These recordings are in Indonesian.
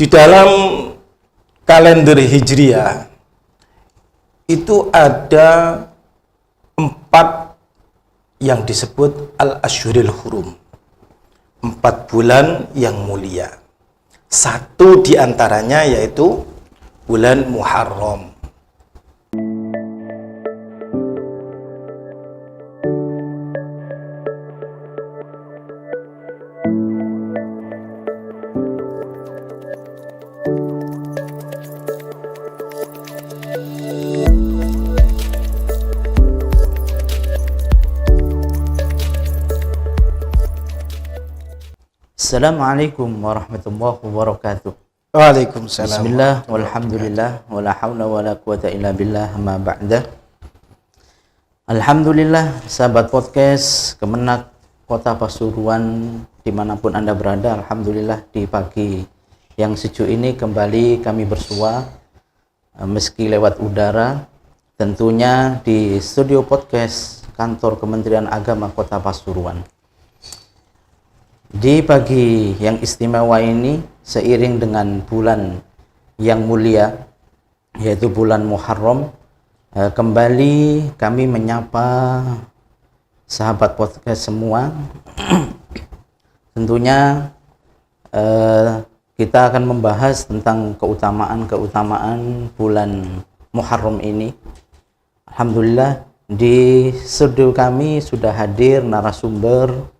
Di dalam kalender Hijriah itu ada 4 yang disebut Al-Ashhurul Hurum, 4 bulan yang mulia. Satu di antaranya yaitu bulan Muharram. Assalamualaikum warahmatullahi wabarakatuh. Waalaikumsalam. Bismillah, walhamdulillah, wala hawla wala quwata illa billah, ma ba'da. Alhamdulillah, sahabat podcast Kemenak Kota Pasuruan dimanapun Anda berada, alhamdulillah di pagi yang sejuk ini kembali kami bersua meski lewat udara, tentunya di studio podcast kantor Kementerian Agama Kota Pasuruan. Di pagi yang istimewa ini, seiring dengan bulan yang mulia, yaitu bulan Muharram, kembali kami menyapa sahabat podcast semua. Tentunya kita akan membahas tentang keutamaan bulan Muharram ini. Alhamdulillah, di studio kami sudah hadir narasumber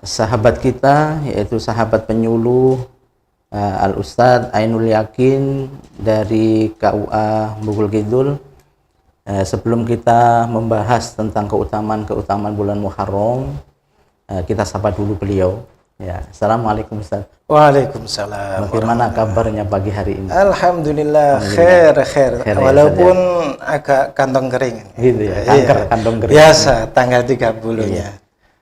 sahabat kita, yaitu sahabat penyuluh Al-Ustadz Ainul Yakin dari KUA Bugul Kidul. Sebelum kita membahas tentang keutamaan bulan Muharram, kita sapa dulu beliau. Ya, Assalamualaikum Ustaz. Waalaikumsalam. Bagaimana kabarnya pagi hari ini? Alhamdulillah, khair. Walaupun agak kantong kering. Gitu ya, kantong kering. Biasa, tanggal 30-nya.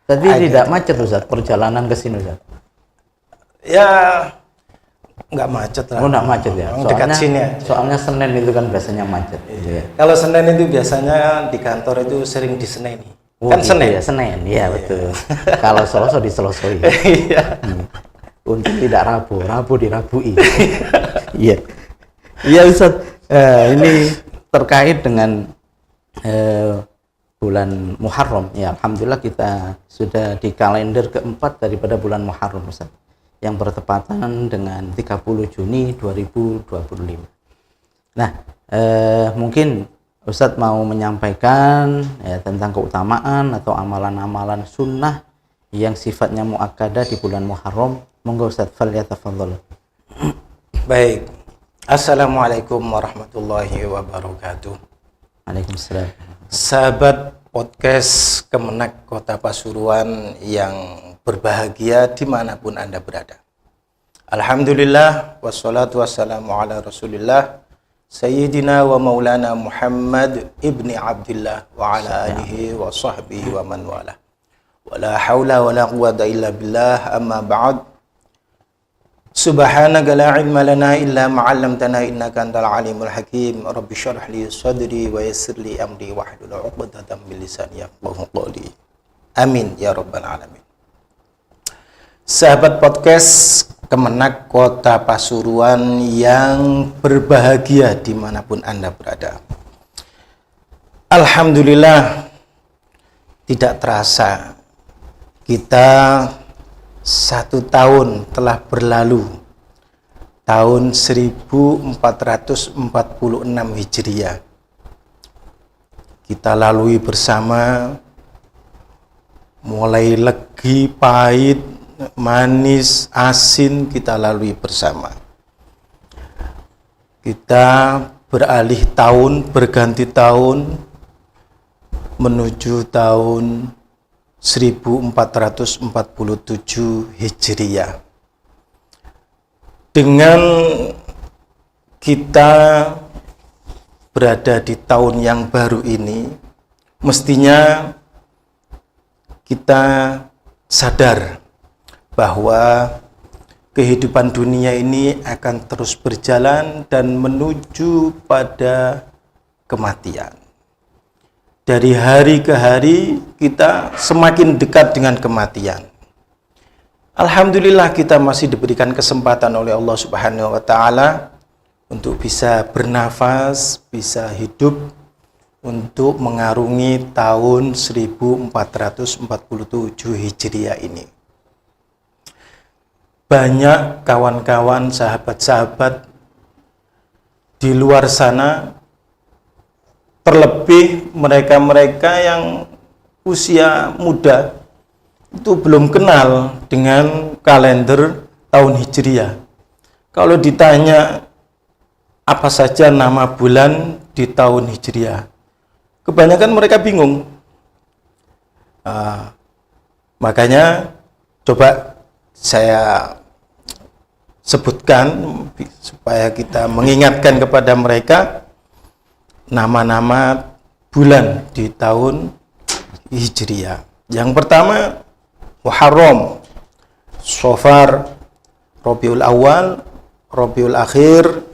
Tadi tidak macet Ustaz, perjalanan ke sini Ustaz? Ya, nggak macet lah. Oh, nggak macet ya? Dekat sini ya. Soalnya Senin itu kan biasanya macet. Iya. Kalau Senin itu biasanya di kantor itu sering diseneni. Oh, Kan gitu Senin? Ya, Senin, iya betul. Kalau Selasa diselesoi. Iya. Untuk tidak Rabu dirabui. Iya. Iya Ustaz, ini terkait dengan bulan Muharram. Ya, alhamdulillah kita sudah di kalender keempat daripada bulan Muharram Ustaz, yang bertepatan dengan 30 Juni 2025. Nah, mungkin Ustadz mau menyampaikan ya, tentang keutamaan atau amalan-amalan sunnah yang sifatnya muakkadah di bulan Muharram. Monggo Ustadz, falyatafadhal. Baik. Assalamualaikum warahmatullahi wabarakatuh. Waalaikumsalam. Sahabat podcast Kemenak Kota Pasuruan yang berbahagia dimanapun Anda berada. Alhamdulillah, wassalatu wassalamu ala rasulillah Sayyidina wa maulana Muhammad ibni Abdillah wa ala alihi wa sahbihi wa man wala. Wa la hawla wa la quwata illa billah, amma ba'd. Subhanaka la ilma lana illa ma 'allamtana innaka antal alimul hakim. Rabbi shrah li sadri wa yassir li amri wahlul 'uqdatam min lisani yafqahu qawli. Amin ya rabbal alamin. Sahabat podcast Kemenak Kota Pasuruan yang berbahagia dimanapun Anda berada. Alhamdulillah, tidak terasa kita 1 tahun telah berlalu, tahun 1446 Hijriah. Kita lalui bersama, mulai legi, pahit, manis, asin, kita lalui bersama. Kita beralih tahun, berganti tahun, menuju tahun 1447 Hijriah. Dengan kita berada di tahun yang baru ini, mestinya kita sadar bahwa kehidupan dunia ini akan terus berjalan dan menuju pada kematian. Dari hari ke hari kita semakin dekat dengan kematian. Alhamdulillah kita masih diberikan kesempatan oleh Allah Subhanahu wa taala untuk bisa bernafas, bisa hidup untuk mengarungi tahun 1447 Hijriah ini. Banyak kawan-kawan, sahabat-sahabat di luar sana, terlebih mereka-mereka yang usia muda itu belum kenal dengan kalender tahun Hijriah. Kalau ditanya apa saja nama bulan di tahun Hijriah, kebanyakan mereka bingung. Makanya coba saya sebutkan supaya kita mengingatkan kepada mereka nama-nama bulan di tahun Hijriah. Yang pertama Muharram, Safar, Rabiul Awal, Rabiul Akhir,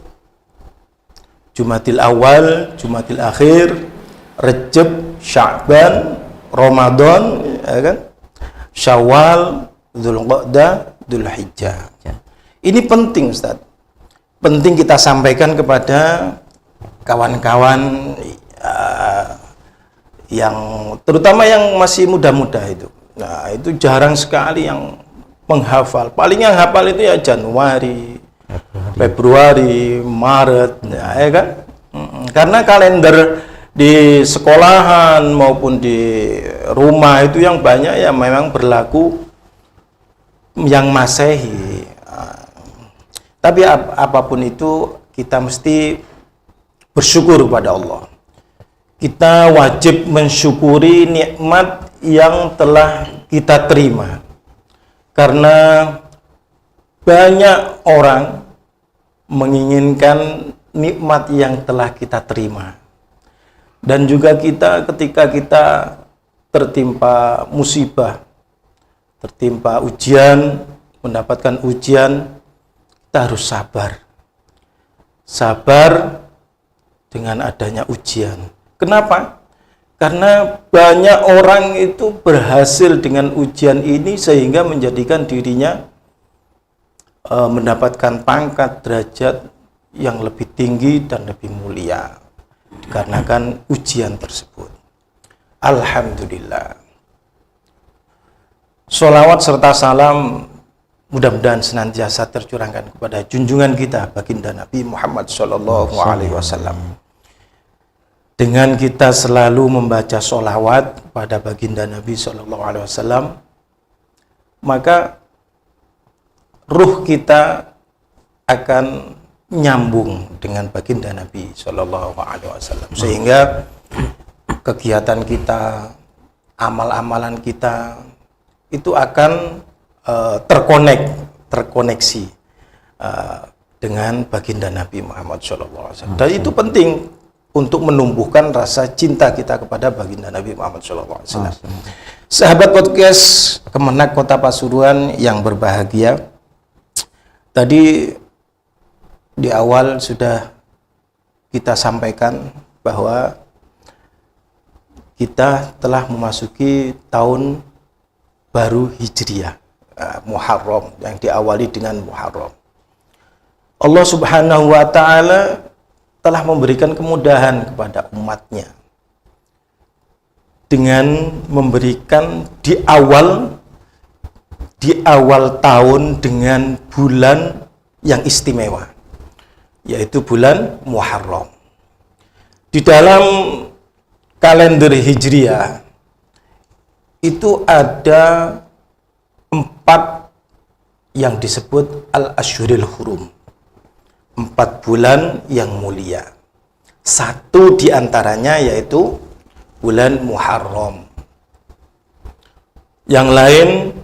Jumadil Awal, Jumadil Akhir, Rajab, Sya'ban, Ramadan, ya kan? Syawal, Dzulqa'dah, Dzulhijjah. Ini penting, Ustaz. Penting kita sampaikan kepada kawan-kawan yang terutama yang masih muda-muda itu. Nah, itu jarang sekali yang menghafal. Paling yang hafal itu ya Januari, Februari, Maret, ya kan? Karena kalender di sekolahan maupun di rumah itu yang banyak ya memang berlaku yang Masehi. Tapi apapun itu kita mesti bersyukur kepada Allah. Kita wajib mensyukuri nikmat yang telah kita terima. Karena banyak orang menginginkan nikmat yang telah kita terima. Dan juga kita ketika kita tertimpa musibah, tertimpa ujian, mendapatkan ujian, kita harus sabar. Sabar dengan adanya ujian. Kenapa? Karena banyak orang itu berhasil dengan ujian ini sehingga menjadikan dirinya mendapatkan pangkat derajat yang lebih tinggi dan lebih mulia dikarenakan ujian tersebut. Alhamdulillah. Sholawat serta salam mudah-mudahan senantiasa tercurahkan kepada junjungan kita baginda Nabi Muhammad SAW. Dengan kita selalu membaca sholawat pada baginda Nabi SAW, maka ruh kita akan nyambung dengan baginda Nabi SAW, sehingga kegiatan kita, amal-amalan kita itu akan terkoneksi dengan baginda Nabi Muhammad SAW. Dan itu penting untuk menumbuhkan rasa cinta kita kepada baginda Nabi Muhammad SAW. Sahabat podcast Kemenak Kota Pasuruan yang berbahagia, tadi di awal sudah kita sampaikan bahwa kita telah memasuki tahun baru Hijriah, Muharram, yang diawali dengan Muharram. Allah Subhanahu wa ta'ala telah memberikan kemudahan kepada umatnya dengan memberikan di awal tahun dengan bulan yang istimewa, yaitu bulan Muharram. Di dalam kalender Hijriah itu ada 4 yang disebut Al-Ashhurul Hurum, 4 bulan yang mulia. Satu di antaranya yaitu bulan Muharram. Yang lain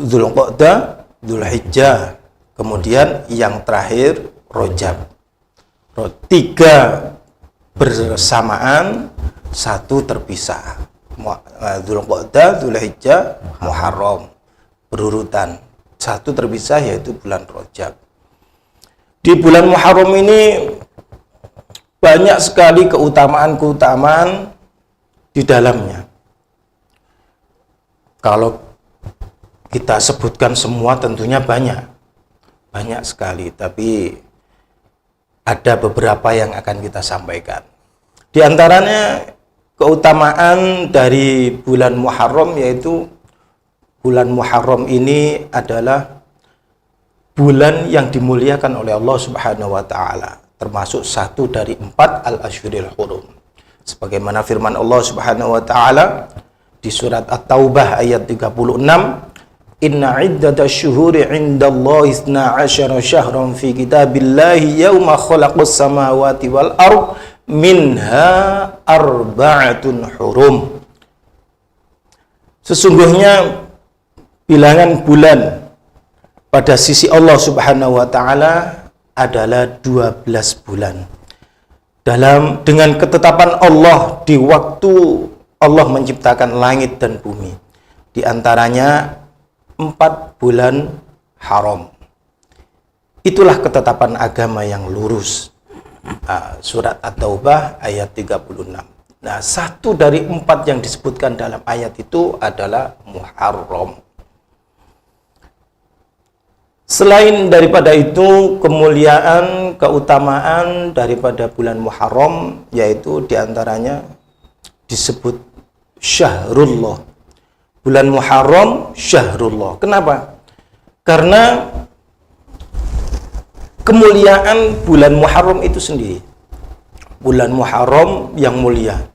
Dzulqa'dah, Dzulhijjah, kemudian yang terakhir Rajab. 3 bersamaan, 1 terpisah. Dzulqa'dah, Dzulhijjah, Muharram berurutan. 1 terpisah yaitu bulan Rajab. Di bulan Muharram ini banyak sekali keutamaan-keutamaan di dalamnya. Kalau kita sebutkan semua tentunya banyak sekali, tapi ada beberapa yang akan kita sampaikan. Di antaranya keutamaan dari bulan Muharram, yaitu bulan Muharram ini adalah bulan yang dimuliakan oleh Allah Subhanahu wa taala, termasuk satu dari 4 al-Ashhurul Hurum. Sebagaimana firman Allah Subhanahu wa taala di surat At-Taubah ayat 36, "Inna iddatash syuhuri 'indallahi 12 syahran fi kitabillahi yauma khalaqas samawati wal ard minha arba'atun hurum." Sesungguhnya bilangan bulan pada sisi Allah Subhanahu wa taala adalah 12 bulan. Dengan ketetapan Allah di waktu Allah menciptakan langit dan bumi. Di antaranya 4 bulan haram. Itulah ketetapan agama yang lurus. Surat At-Taubah ayat 36. Nah, satu dari 4 yang disebutkan dalam ayat itu adalah Muharram. Selain daripada itu, kemuliaan, keutamaan daripada bulan Muharram, yaitu diantaranya disebut Syahrullah. Bulan Muharram Syahrullah. Kenapa? Karena kemuliaan bulan Muharram itu sendiri. Bulan Muharram yang mulia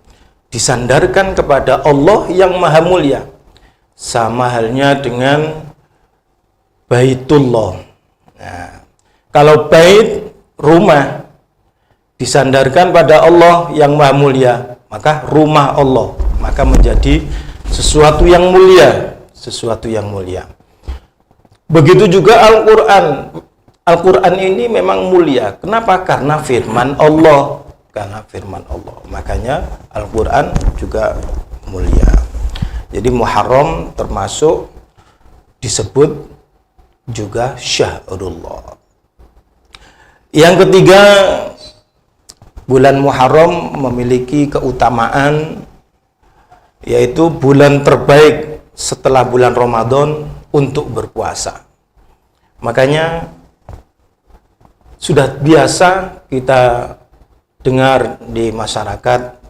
disandarkan kepada Allah yang maha mulia. Sama halnya dengan Baitullah. Nah, kalau bait, rumah, disandarkan pada Allah yang maha mulia, maka rumah Allah, maka menjadi sesuatu yang mulia, sesuatu yang mulia. Begitu juga Al-Quran. Al-Quran ini memang mulia. Kenapa? Karena firman Allah. Karena firman Allah. Makanya Al-Quran juga mulia. Jadi Muharram termasuk disebut juga Syahrullah. Yang ketiga, bulan Muharram memiliki keutamaan, yaitu bulan terbaik setelah bulan Ramadan untuk berpuasa. Makanya sudah biasa kita dengar di masyarakat,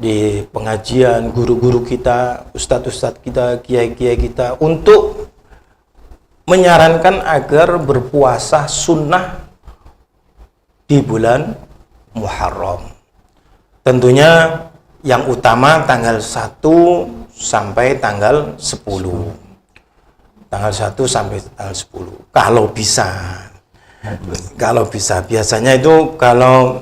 di pengajian, guru-guru kita, ustadz-ustadz kita, kiai-kiai kita untuk menyarankan agar berpuasa sunnah di bulan Muharram. Tentunya yang utama tanggal 1 sampai tanggal 10. Tanggal 1 sampai tanggal 10. Kalau bisa. Kalau bisa. Biasanya itu kalau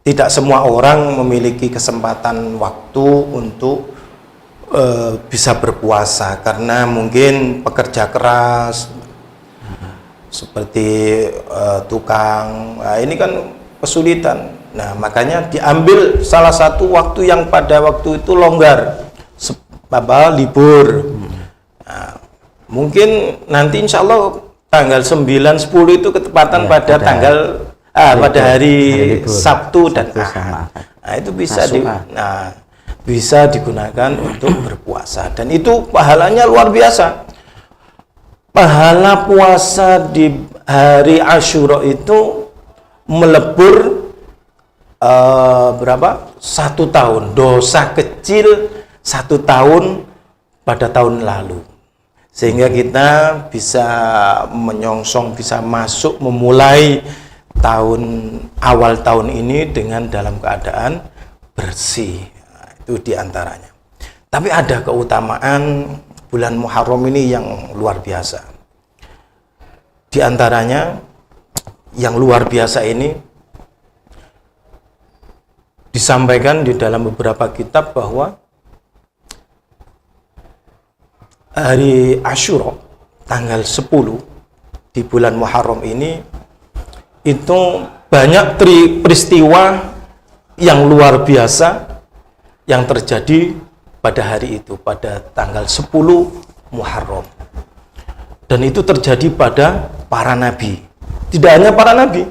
tidak semua orang memiliki kesempatan waktu untuk bisa berpuasa karena mungkin pekerja keras seperti tukang. Nah, ini kan kesulitan. Nah, makanya diambil salah satu waktu yang pada waktu itu longgar, libur. Nah, mungkin nanti insya Allah tanggal 9, 10 itu ketepatan pada hari Sabtu dan Ahad. Nah, itu bisa bisa digunakan untuk berpuasa, dan itu pahalanya luar biasa. Pahala puasa di hari Asyura itu melebur berapa? 1 tahun. Dosa kecil 1 tahun pada tahun lalu. Sehingga kita bisa menyongsong, bisa masuk, memulai awal tahun ini dengan dalam keadaan bersih. Itu diantaranya. Tapi ada keutamaan bulan Muharram ini yang luar biasa. Di antaranya yang luar biasa ini disampaikan di dalam beberapa kitab bahwa hari Asyura tanggal 10 di bulan Muharram ini itu banyak peristiwa yang luar biasa yang terjadi pada hari itu, pada tanggal 10 Muharram. Dan itu terjadi pada para nabi. Tidak hanya para nabi,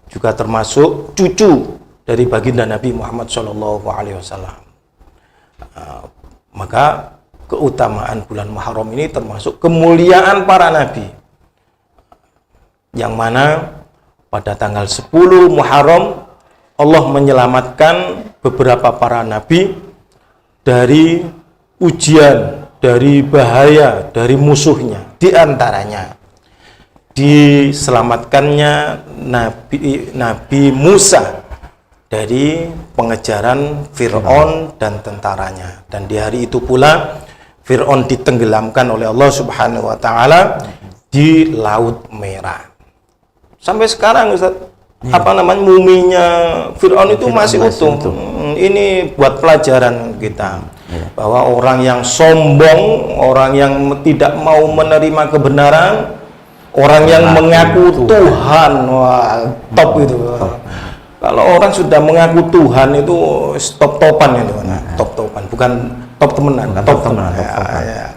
juga termasuk cucu dari baginda Nabi Muhammad SAW. Maka keutamaan bulan Muharram ini termasuk kemuliaan para nabi, yang mana pada tanggal 10 Muharram Allah menyelamatkan beberapa para nabi dari ujian, dari bahaya, dari musuhnya. Di antaranya diselamatkannya Nabi Musa dari pengejaran Fir'aun dan tentaranya. Dan di hari itu pula Fir'aun ditenggelamkan oleh Allah Subhanahu wa Ta'ala di Laut Merah. Sampai sekarang Ustaz, muminya Fir'aun itu masih utuh. Ini buat pelajaran kita, bahwa orang yang sombong, orang yang tidak mau menerima kebenaran, orang yang mengaku Tuhan, wah, top itu. Kalau orang sudah mengaku Tuhan itu top-topan itu, top-topan, bukan top temenan, top temenan. Ya.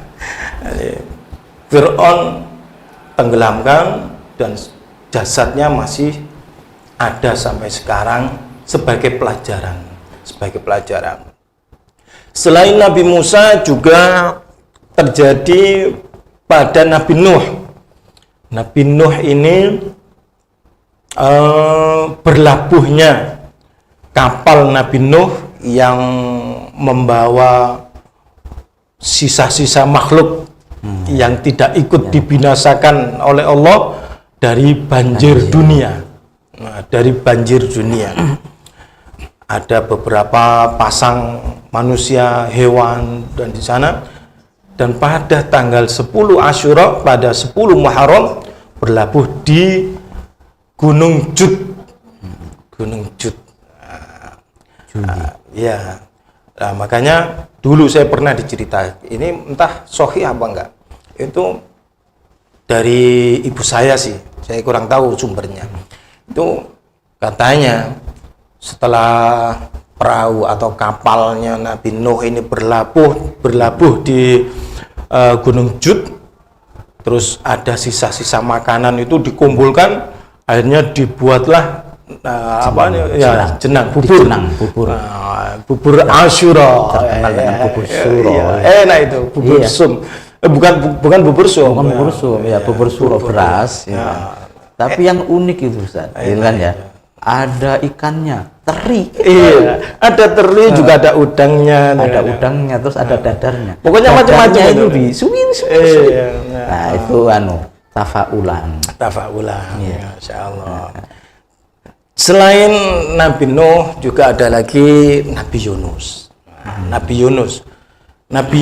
Fir'aun tenggelamkan dan jasadnya masih ada sampai sekarang sebagai pelajaran. Selain Nabi Musa juga terjadi pada Nabi Nuh. Nabi Nuh ini berlabuhnya kapal Nabi Nuh yang membawa sisa-sisa makhluk yang tidak ikut dibinasakan oleh Allah dari banjir dunia. Nah, dari banjir dunia. Ada beberapa pasang manusia, hewan dan di sana. Dan pada tanggal 10 Asyura, pada 10 Muharram berlabuh di Gunung Jud. Gunung Jud. Ya. Nah, makanya dulu saya pernah diceritakan, ini entah sahih apa enggak. Itu dari ibu saya sih. Saya kurang tahu sumbernya. Itu katanya setelah perahu atau kapalnya Nabi Nuh ini berlabuh di Gunung Jud, terus ada sisa-sisa makanan itu dikumpulkan, akhirnya dibuatlah jenang bubur Asyura, terkenal dengan bubur suro. Enak itu bubur sum. Bukan bubur sum. Bubur suro beras. Tapi yang unik itu Ustaz, kan ya. Ada ikannya, teri. Iya, ada teri, juga ada udangnya. Ada udangnya, terus ada dadarnya. Pokoknya macam-macam itu disuwir. Nah, itu tafaulan. Ya, insyaallah. Selain Nabi Nuh juga ada lagi Nabi Yunus. Nabi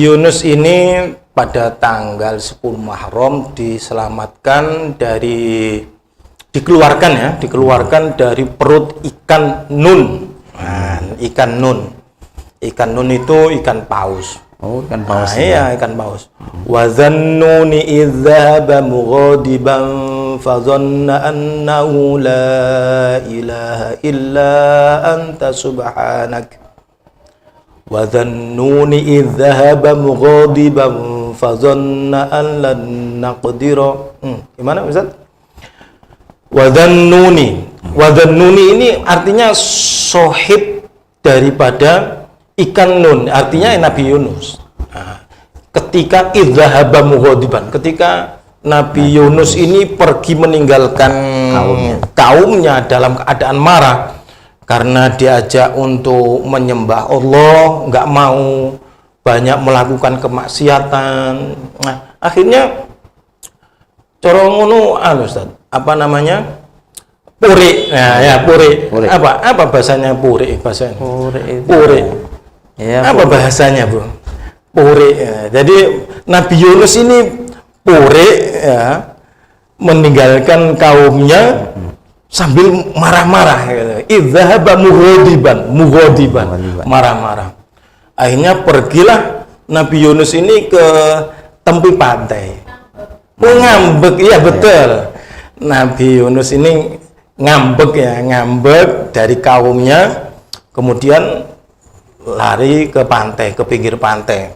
Yunus ini pada tanggal 10 Muharram diselamatkan dikeluarkan dari perut ikan nun. Ikan nun itu ikan paus. Ikan paus. Iya, ikan paus. Wa dhannuni idh dhahaba mughadiban fa dhanna annahu la ilaha illa anta subhanak. Wa dhannuni idh dhahaba mughadiban fa dhanna an lan naqdira. Gimana Ustaz? Wadhannuni ini artinya sohib daripada ikan nun, artinya Nabi Yunus. Ketika idhahaba mughadiban, ketika Nabi Yunus ini pergi meninggalkan kaumnya dalam keadaan marah karena diajak untuk menyembah Allah, nggak mau, banyak melakukan kemaksiatan. Nah, akhirnya corong Ustaz, puri. Nah, ya puri. Apa bahasanya puri? Puri. Ya, apa bahasanya, Bu? Puri. Ya. Jadi Nabi Yunus ini puri, ya, meninggalkan kaumnya sambil marah-marah. Idzahaba mughadiban, marah-marah. Akhirnya pergilah Nabi Yunus ini ke tepi pantai. Ngambek, iya betul. Nabi Yunus ini ngambek dari kaumnya, kemudian lari ke pantai, ke pinggir pantai.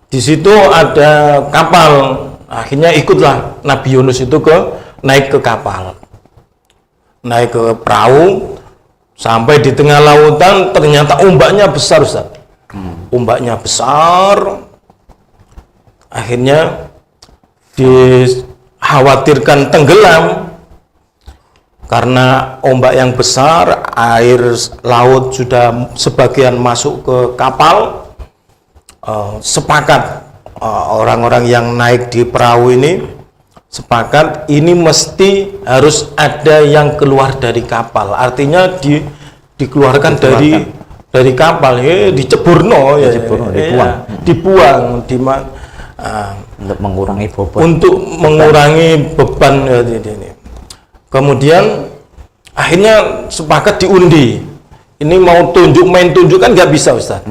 Di situ ada kapal, akhirnya ikutlah Nabi Yunus itu naik ke kapal, naik ke perahu, sampai di tengah lautan ternyata ombaknya besar, Ustaz. Ombaknya besar, akhirnya dikhawatirkan tenggelam karena ombak yang besar, air laut sudah sebagian masuk ke kapal. Sepakat orang-orang yang naik di perahu ini sepakat ini mesti harus ada yang keluar dari kapal, artinya dikeluarkan dari kapal, diceburno, dibuang untuk mengurangi bobot, untuk mengurangi beban ini. Kemudian akhirnya sepakat diundi. Ini mau main tunjuk kan nggak bisa, Ustaz.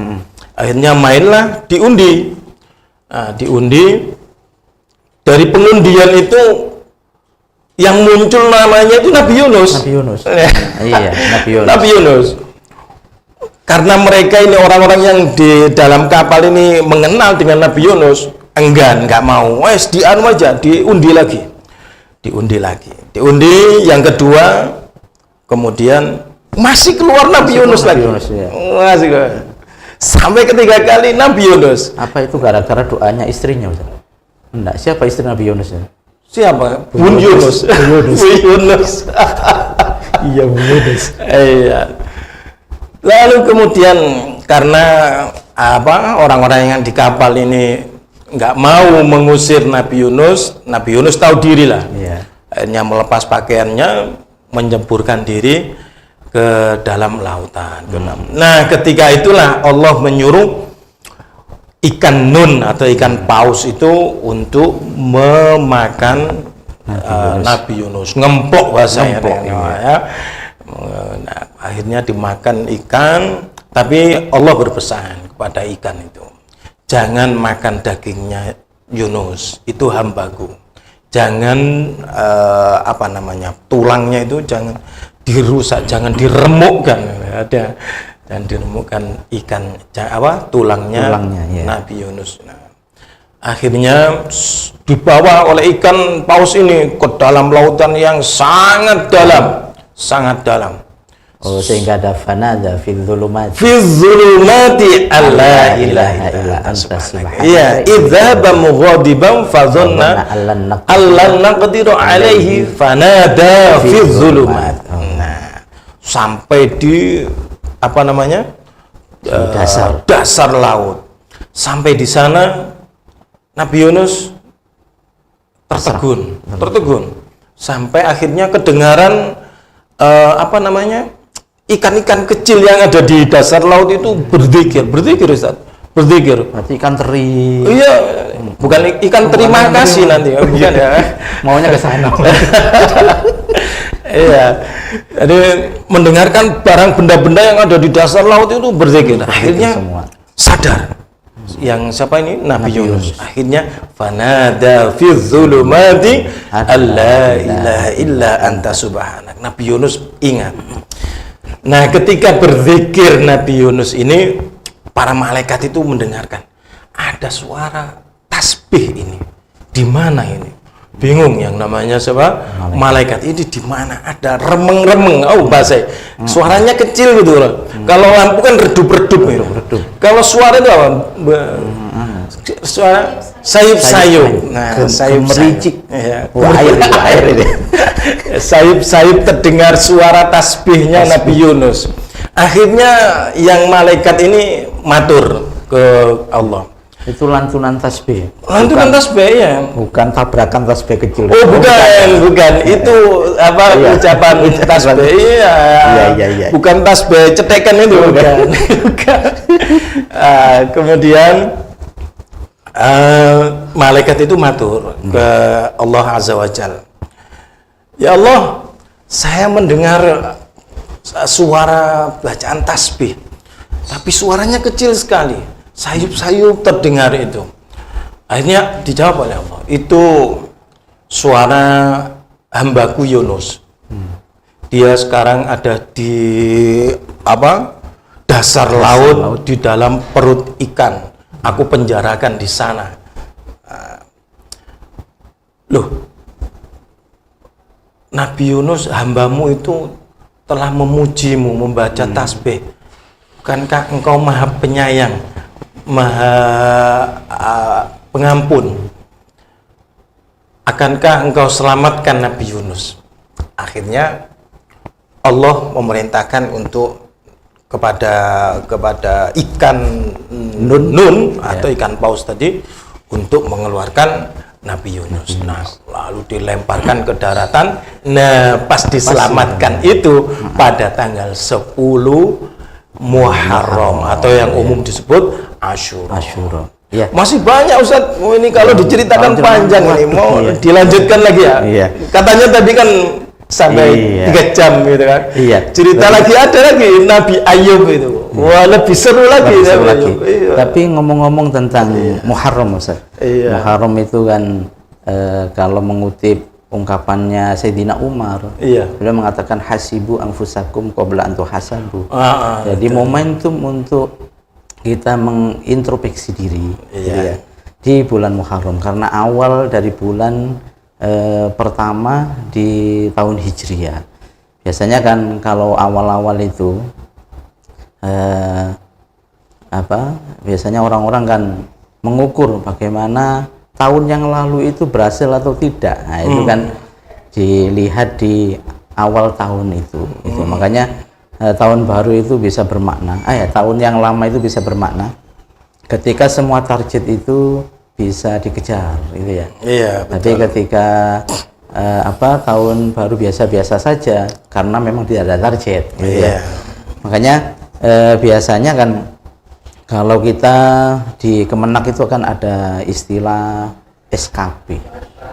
Akhirnya mainlah diundi. Nah, diundi, dari pengundian itu yang muncul namanya itu Nabi Yunus. Nabi Yunus. Iya, Nabi Yunus. Nabi Yunus. Karena mereka ini orang-orang yang di dalam kapal ini mengenal dengan Nabi Yunus, nggak mau. Wes dianu aja, diundi lagi. Diundi yang kedua, kemudian masih keluar Nabi Yunus lagi. Ya. Masih keluar. Sampai ketiga kali Nabi Yunus. Apa itu gara-gara doanya istrinya, Ustaz? Enggak, siapa istri Nabi Yunus ya? Siapa? Bun Yunus. Yunus. Yunus. Iya, Bun Yunus. Iya. Lalu kemudian karena orang-orang yang di kapal ini nggak mau mengusir Nabi Yunus tahu diri lah. Iya. Akhirnya melepas pakaiannya, menyeburkan diri ke dalam lautan. Nah, ketika itulah Allah menyuruh ikan nun atau ikan paus itu untuk memakan Nabi Yunus, ngempok bahasanya. Ya. Nah, akhirnya dimakan ikan, tapi Allah berpesan kepada ikan itu, jangan makan dagingnya Yunus, itu hambaku. Jangan tulangnya itu jangan dirusak, jangan diremukkan. Ada dan diremukkan ikan tulangnya ya. Nabi Yunus. Nah, akhirnya dibawa oleh ikan paus ini ke dalam lautan yang sangat dalam. Oh, sehingga ada fanada fi dzulumati alla ilaha illa anta subhanaka. Iya, idzaba mughadiban fa dhanna allan naqdiru alaihi fanada fi dzulumat. Nah, sampai di dasar laut. Sampai di sana Nabi Yunus tertegun. Sampai akhirnya kedengaran ikan-ikan kecil yang ada di dasar laut itu berzikir, Ustaz. Berzikir. Berarti ikan teri. Iya, bukan ikan terima kasih nanti, bukan ya. Maunya ke sana. Iya. Jadi mendengarkan barang benda-benda yang ada di dasar laut itu berzikir. Akhirnya sadar. Yang siapa ini? Nabi Yunus. Akhirnya fanada fi dzulumati alla ilaha illa anta subhanak. Nabi Yunus ingat. Nah, ketika berzikir Nabi Yunus ini, para malaikat itu mendengarkan ada suara tasbih ini. Di mana ini? Bingung yang namanya siapa? Malaikat ini di mana? Ada remeng-remeng. Oh, bahasa. Suaranya kecil gitu loh. Kalau lampu kan redup-redup. Kalau suara itu apa? Suara sayup-sayup. Nah, sayup mericik. Ya, air ini. Sayup-sayup terdengar suara tasbihnya Nabi Yunus. Akhirnya yang malaikat ini matur ke Allah. Itu lantunan tasbih. Lantunan tasbih ya. Bukan tabrakan tasbih kecil. Oh, bukan. Itu ucapan tasbih. Iya. Bukan tasbih cetekan itu, bukan. Kemudian malaikat itu matur ke Allah Azza wa Jalla. Ya Allah, saya mendengar suara bacaan tasbih, tapi suaranya kecil sekali. Sayup-sayup terdengar itu. Akhirnya dijawab oleh Allah, itu suara hambaku Yunus. Dia sekarang ada di dasar laut di dalam perut ikan. Aku penjarakan di sana. Loh, Nabi Yunus hambamu itu telah memujimu, membaca tasbih. Bukankah engkau maha penyayang, maha pengampun. Akankah engkau selamatkan Nabi Yunus? Akhirnya Allah memerintahkan untuk kepada ikan nun atau ikan paus tadi untuk mengeluarkan Nabi Yunus. Nah, lalu dilemparkan ke daratan. Nah, pas diselamatkan itu pada tanggal 10 Muharram atau yang umum disebut Asyura. Ya. Masih banyak Ustaz. Ini kalau diceritakan panjang ini, mau dilanjutkan lagi ya. Iya. Katanya tadi kan sampai 3 jam gitu kan. Iya. Cerita lagi ada lagi Nabi Ayub itu. Wah, lebih seru lagi. Iya. Tapi ngomong-ngomong tentang Muharram, Ustaz. Iya. Muharram itu kan kalau mengutip ungkapannya Sayyidina Umar, beliau mengatakan hasibu anfusakum qabla an tuhasabu. Jadi momentum untuk kita mengintrospeksi diri gitu ya, di bulan Muharram, karena awal dari bulan pertama di tahun Hijriah. Biasanya kan kalau awal-awal itu biasanya orang-orang kan mengukur bagaimana tahun yang lalu itu berhasil atau tidak. Nah, itu kan dilihat di awal tahun itu. Makanya tahun baru itu bisa bermakna, tahun yang lama itu bisa bermakna ketika semua target itu bisa dikejar, gitu ya. Iya, betul. Tapi ketika tahun baru biasa-biasa saja karena memang tidak ada target, gitu ya. Makanya biasanya kan kalau kita di Kemenak itu kan ada istilah SKP.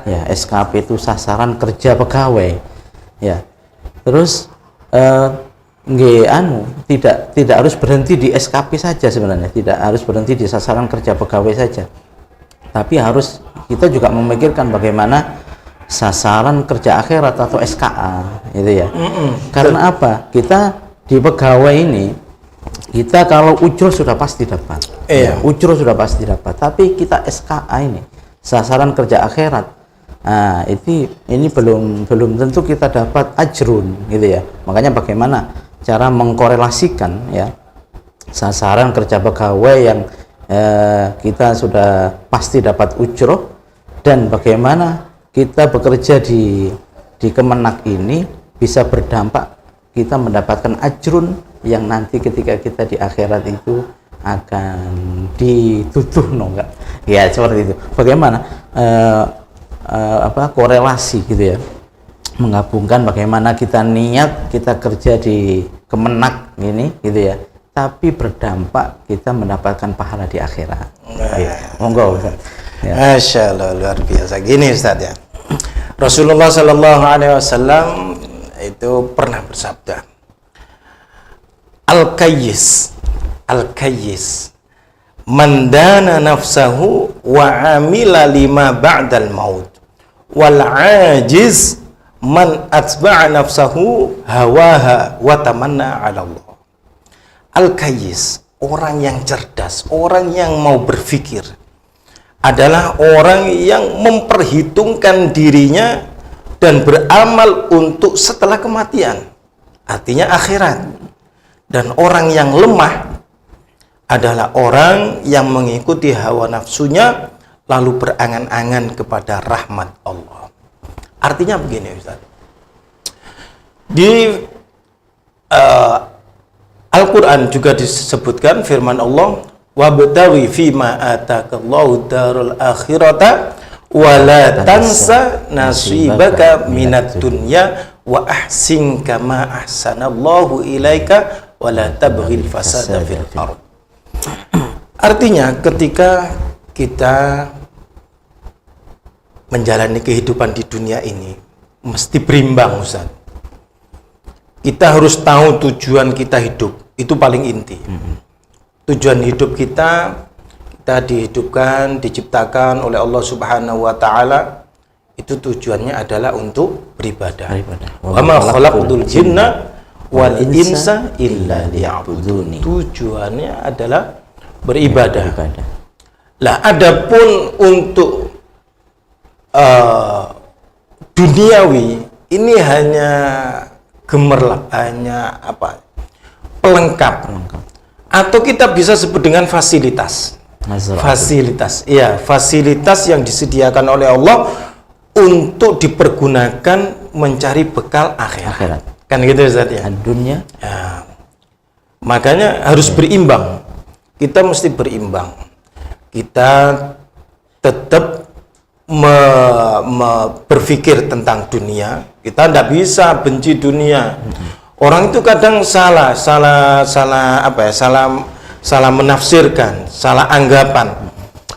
Ya, SKP itu sasaran kerja pegawai. Ya. Terus tidak harus berhenti di SKP saja sebenarnya, tidak harus berhenti di sasaran kerja pegawai saja. Tapi kita juga memikirkan bagaimana sasaran kerja akhirat atau SKA, gitu ya. Karena apa? Kita di pegawai ini, kita kalau ujur sudah pasti dapat. Ujur sudah pasti dapat. Tapi kita SKA ini, sasaran kerja akhirat, ini belum tentu kita dapat ajrun, gitu ya. Makanya bagaimana cara mengkorelasikan ya sasaran kerja pegawai yang kita sudah pasti dapat ujroh, dan bagaimana kita bekerja di Kemenak ini bisa berdampak kita mendapatkan ajrun yang nanti ketika kita di akhirat itu akan dituduh, enggak? Ya, seperti itu. Bagaimana korelasi gitu ya, menggabungkan bagaimana kita niat kita kerja di Kemenak ini gitu ya, tapi berdampak kita mendapatkan pahala di akhirat. Monggo Ustaz. Ya. Masya Allah, luar biasa. Gini Ustaz ya, Rasulullah Sallallahu Alaihi Wasallam itu pernah bersabda, Al-Kayyis man dana nafsahu wa amila lima ba'dal maut, wal ajiz man atba'a nafsahu hawaha wa tamanna 'ala Allah. Al-Kayyis, orang yang cerdas, orang yang mau berpikir, adalah orang yang memperhitungkan dirinya dan beramal untuk setelah kematian, artinya akhirat. Dan orang yang lemah adalah orang yang mengikuti hawa nafsunya lalu berangan-angan kepada rahmat Allah. Artinya begini Ustaz, di Al-Quran juga disebutkan firman Allah, wabtawi fima atakallahu darul akhirata wala tansa nasibaka minat dunya wa ahsin kama ahsanallahu ilaika wala tabghil fasada fil ardh. Artinya ketika kita menjalani kehidupan di dunia ini mesti berimbang Ustaz. Kita harus tahu tujuan kita hidup, itu paling inti. Tujuan hidup kita dihidupkan, diciptakan oleh Allah Subhanahu wa taala, itu tujuannya adalah untuk beribadah. Wa ma khalaqtul jinna wal insa illa liya'budun. Tujuannya adalah beribadah. Lah adapun untuk duniawi ini hanya gemerlap, hanya pelengkap. Atau kita bisa sebut dengan fasilitas. fasilitas. Iya, fasilitas yang disediakan oleh Allah untuk dipergunakan mencari bekal akhirat. Kan gitu Ustaz ya. Dunia. Ya. Makanya harus berimbang. Kita mesti berimbang. Kita tetap berpikir tentang dunia. Kita tidak bisa benci dunia. Orang itu kadang salah menafsirkan, salah anggapan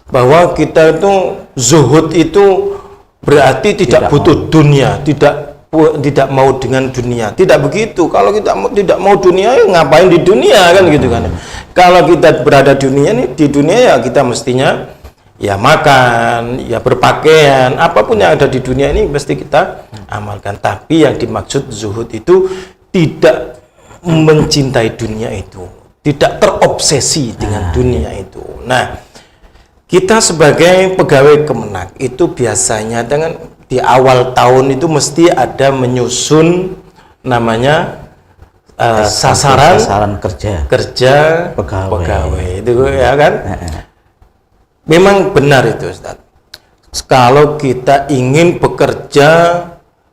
bahwa kita itu zuhud itu berarti tidak butuh dunia, tidak mau dengan dunia. Tidak begitu. Kalau kita tidak mau dunia, ya ngapain di dunia kan gitu kan. Kalau kita berada di dunia ya kita mestinya ya makan, ya berpakaian, apapun yang ada di dunia ini mesti kita amalkan. Tapi yang dimaksud zuhud itu tidak mencintai dunia itu, tidak terobsesi dengan dunia itu. Nah, kita sebagai pegawai Kemenak itu biasanya di awal tahun itu mesti ada menyusun namanya sasaran kerja pegawai itu ya kan. Memang benar itu Ustaz. Kalau kita ingin bekerja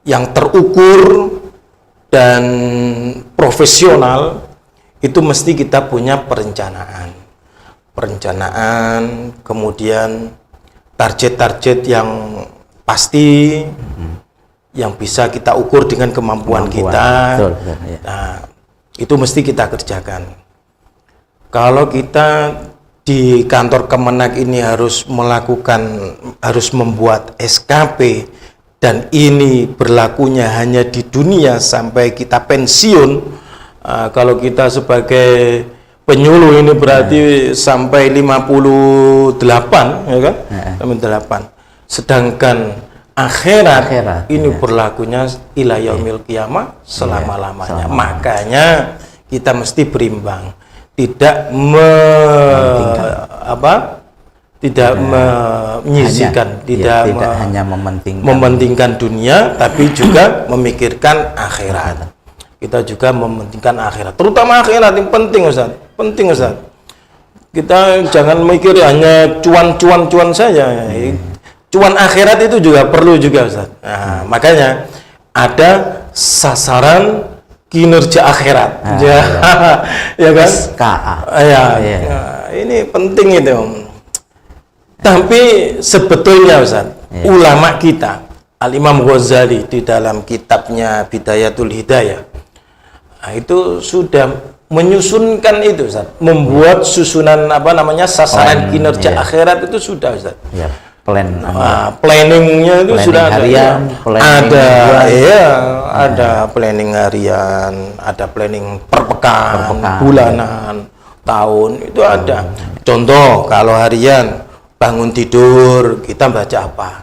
yang terukur dan profesional, itu mesti kita punya perencanaan, kemudian target-target yang pasti, yang bisa kita ukur dengan kemampuan kita. Betul, ya. Nah, itu mesti kita kerjakan. Kalau kita di kantor Kemenak ini harus membuat SKP, dan ini berlakunya hanya di dunia sampai kita pensiun. Kalau kita sebagai penyuluh ini berarti sampai 58 ya kan? 58. Sedangkan akhirat ini berlakunya ila yaumil qiyamah, selama-lamanya. Makanya kita mesti berimbang, tidak menyisihkan, tidak hanya mementingkan dunia, tapi juga memikirkan akhirat. Kita juga mementingkan akhirat, terutama akhirat yang penting Ustaz. Kita jangan mikir hanya cuan saja. Cuan akhirat itu juga perlu juga Ustaz. Nah, makanya ada sasaran kinerja akhirat. Ya kan? SKA. Ini penting itu. Tapi sebetulnya Ustaz, ulama kita, Al-Imam Ghazali di dalam kitabnya Bidayatul Hidayah, itu sudah menyusunkan itu Ustaz, membuat susunan sasaran kinerja akhirat itu sudah Ustaz. Ya, planningnya itu sudah harian, ada planning harian, ada planning per pekan, bulanan, tahun, itu ada. Contoh kalau harian, bangun tidur kita baca apa?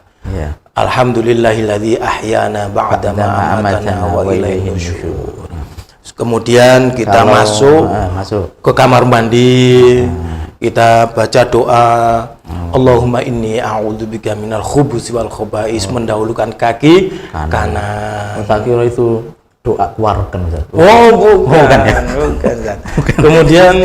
Alhamdulillahilladzi ahyana ba'da ma amatana wa ilaihi nusyur. Kemudian kita masuk ke kamar mandi, kita baca doa Allahumma inni a'udzubika minal khubuthi wal khaba'is, mendahulukan kaki kanan. Tak kira itu doa keluarkan Ustaz. Bukan. Kemudian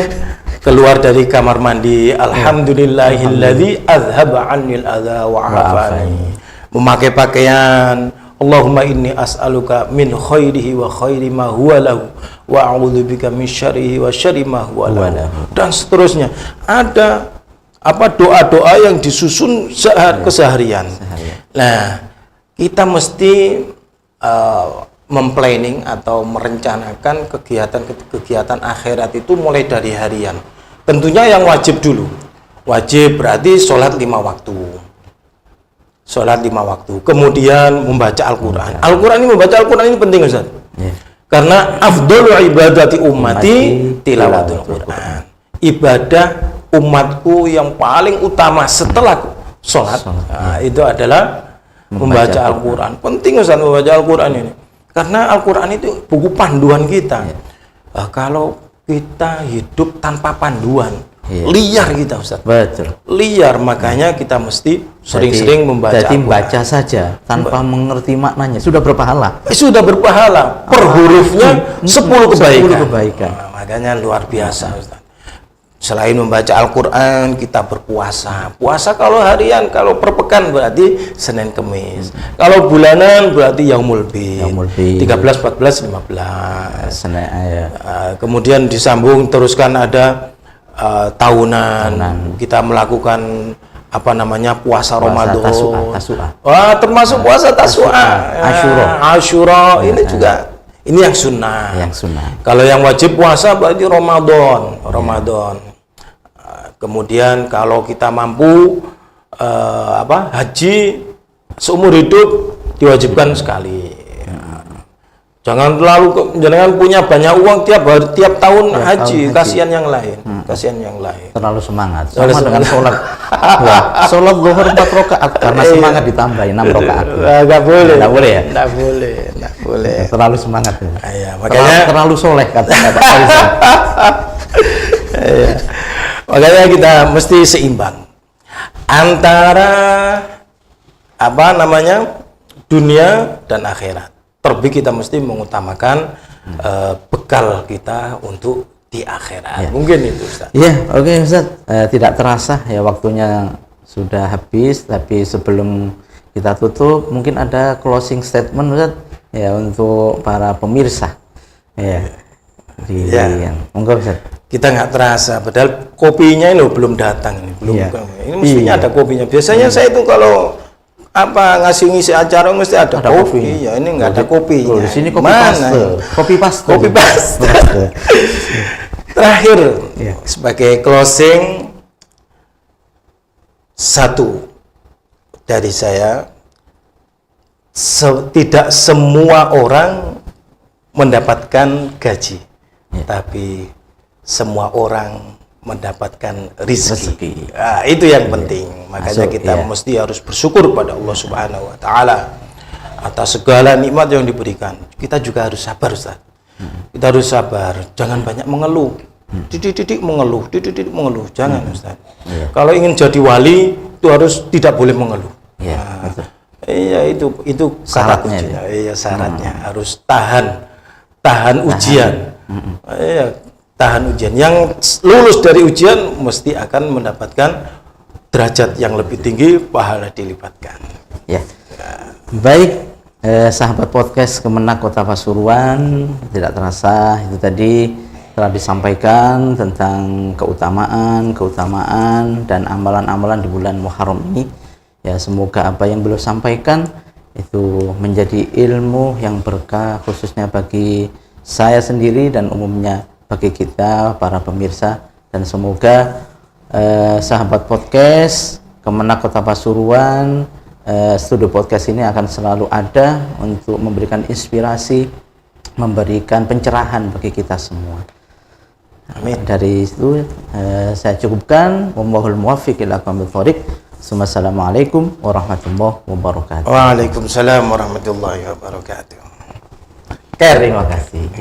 keluar dari kamar mandi, alhamdulillahilladzi azhaba 'annil adza wa 'afani. Memakai pakaian, Allahumma inni as'aluka min khairihi wa khairi ma huwa lahu wa a'udzubika min syarrihi wa syarri ma huwa lahu. Dan seterusnya. Ada doa-doa yang disusun keseharian. Nah, kita mesti memplanning atau merencanakan kegiatan akhirat itu mulai dari harian. Tentunya yang wajib dulu. Wajib berarti sholat 5 waktu. Kemudian membaca Al-Quran. Membaca Al-Quran ini penting Ustaz. Karena afdhalu ibadati ummati tilawatul Quran. Ibadah umatku yang paling utama setelah sholat, itu adalah membaca Al-Quran. Penting Ustaz membaca Al-Quran ini. Karena Al-Quran itu buku panduan kita. Kalau kita hidup tanpa panduan, liar kita Ustaz. Betul. Liar, makanya kita mesti sering-sering membaca Al-Quran. Jadi baca saja tanpa mengerti maknanya sudah berpahala. Per hurufnya 10 kebaikan. Makanya luar biasa Ustaz. Selain membaca Al-Quran, kita berpuasa. Puasa kalau harian, kalau per pekan berarti Senin Kemis. Kalau bulanan berarti Yaumul Bid. 13, 14, 15. Senin, ya. Kemudian disambung teruskan ada tahunan. Kita melakukan apa namanya puasa Ramadan. Tasu'a. Wah, termasuk puasa Tasu'a. Asyura. Ini juga. Ini yang sunnah. Kalau yang wajib puasa berarti Ramadan. Kemudian kalau kita mampu haji seumur hidup diwajibkan sekali. Jangan punya banyak uang tiap tahun haji. Kasihan yang lain. Terlalu semangat. Sama dengan sholat. Sholat zuhur 4 rakaat karena semangat ditambahin 6 rakaat. Enggak boleh. Enggak boleh ya? Enggak boleh. Terlalu semangat. Iya, makanya terlalu soleh kata makanya kita mesti seimbang antara dunia dan akhirat. Terlebih kita mesti mengutamakan bekal kita untuk di akhirat. Mungkin itu, Ustaz. Iya, oke, Ustaz. Tidak terasa ya waktunya sudah habis, tapi sebelum kita tutup mungkin ada closing statement, Ustaz, ya untuk para pemirsa. Monggo, Ustaz. Kita nggak terasa, padahal kopinya ini belum datang ini, ini mestinya ada kopinya. Biasanya saya itu kalau ngisi acara mesti ada kopi. Ya, ini nggak ada kopinya. Di sini kopi paste. Terakhir, sebagai closing, satu dari saya, tidak semua orang mendapatkan gaji, tapi semua orang mendapatkan rezeki. Nah, itu yang penting. Makanya kita mesti harus bersyukur pada Allah Subhanahu wa taala atas segala nikmat yang diberikan. Kita juga harus sabar, Ustaz. Kita harus sabar, jangan banyak mengeluh. Titik-titik mengeluh. Jangan, Ustaz. Kalau ingin jadi wali itu harus tidak boleh mengeluh. Iya, itu kata kuncinya. Iya, syaratnya harus tahan ujian. Tahan ujian. Yang lulus dari ujian mesti akan mendapatkan derajat yang lebih tinggi, pahala dilipatkan. Ya. Baik, sahabat podcast Kemenak Kota Pasuruan, tidak terasa itu tadi telah disampaikan tentang keutamaan dan amalan-amalan di bulan Muharram ini. Ya, semoga apa yang beliau sampaikan itu menjadi ilmu yang berkah, khususnya bagi saya sendiri dan umumnya bagi kita para pemirsa, dan semoga sahabat podcast Kemenak Kota Pasuruan, studio podcast ini akan selalu ada untuk memberikan inspirasi, memberikan pencerahan bagi kita semua. Amin. Dari itu saya cukupkan. Wallahul muwaffiq ila aqwamit thoriq. Assalamualaikum warahmatullahi wabarakatuh. Waalaikumsalam warahmatullahi wabarakatuh. Terima kasih.